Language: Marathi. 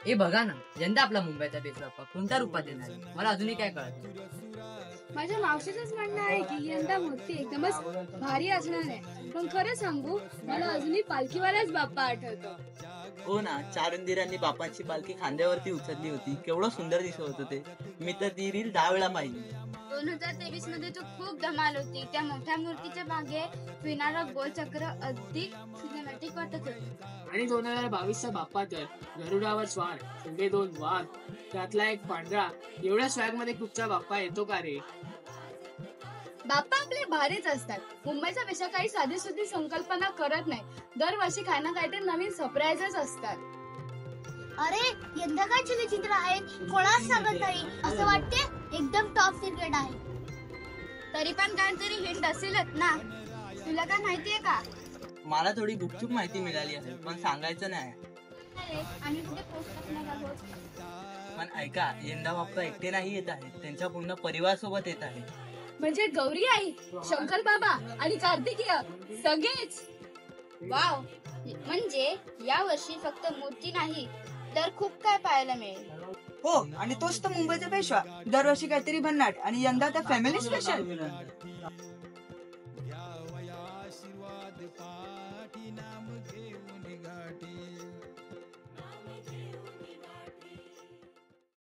हे बघा ना, यंदा आपला मुंबईचा बेस बाप्पा कोणत्या रूपात येणार आहे? मला अजूनही काय कळत नाही. माझ्या मावशीचंच म्हणणं आहे की यंदा मूर्ती एकदमच भारी असणार आहे. पण खरं सांगू, मला अजूनही पालखीवालाच बाप्पा आठवतो. हो ना, चार उंदिरांनी बापाची पालखी खांद्यावरती उचलली होती. केवढं सुंदर दिसत होतं ते. मी तर ती रील 10 वेळा पाहिली. 2023 मध्ये तो खूप धमाल होती. त्या मोठ्या मूर्तीच्या मागे फिरणारा गोलचक्र अधिक सिनेमॅटिक वाटत होतं. आणि 2022चा बाप्पा तर गरुडावर स्वार, पुढे 2 वाघ, त्यातला एक पांढरा, एवढ्या स्वॅग मध्ये कुठचा बाप्पा येतो का रे? बाप्पा आपले भारीच असतात. मुंबईचा पेशा काही साधी सुधी संकल्पना करत नाही. दरवर्षी काही ना काहीतरी नवीन सरप्राईजच असतात. अरे यंदा काय चित्र आहे कोणाच सांगत नाही. असं वाटते एकदम टॉप सिक्रेट आहे. तरी पण काहीतरी हिंट असेलच ना. तुला काय माहितीये का? मला थोडी गुपचूप माहिती मिळाली आहे, पण सांगायचं नाही. आम्ही कुठे पोस्ट करणार आहोत? पण ऐका, यंदा बाप्पा एकटे नाही येत आहेत, त्यांच्या पूर्ण परिवार सोबत येत आहे. म्हणजे गौरी आई, शंकर बाबा आणि कार्तिकीय सगळेच. वाव, म्हणजे या वर्षी फक्त मूर्ती नाही तर खूप काय पाहायला मिळेल. हो, आणि तोच तर मुंबईचा पेशवा. दरवर्षी काहीतरी भन्नाट आणि यंदा त्या फॅमिली स्पेशल.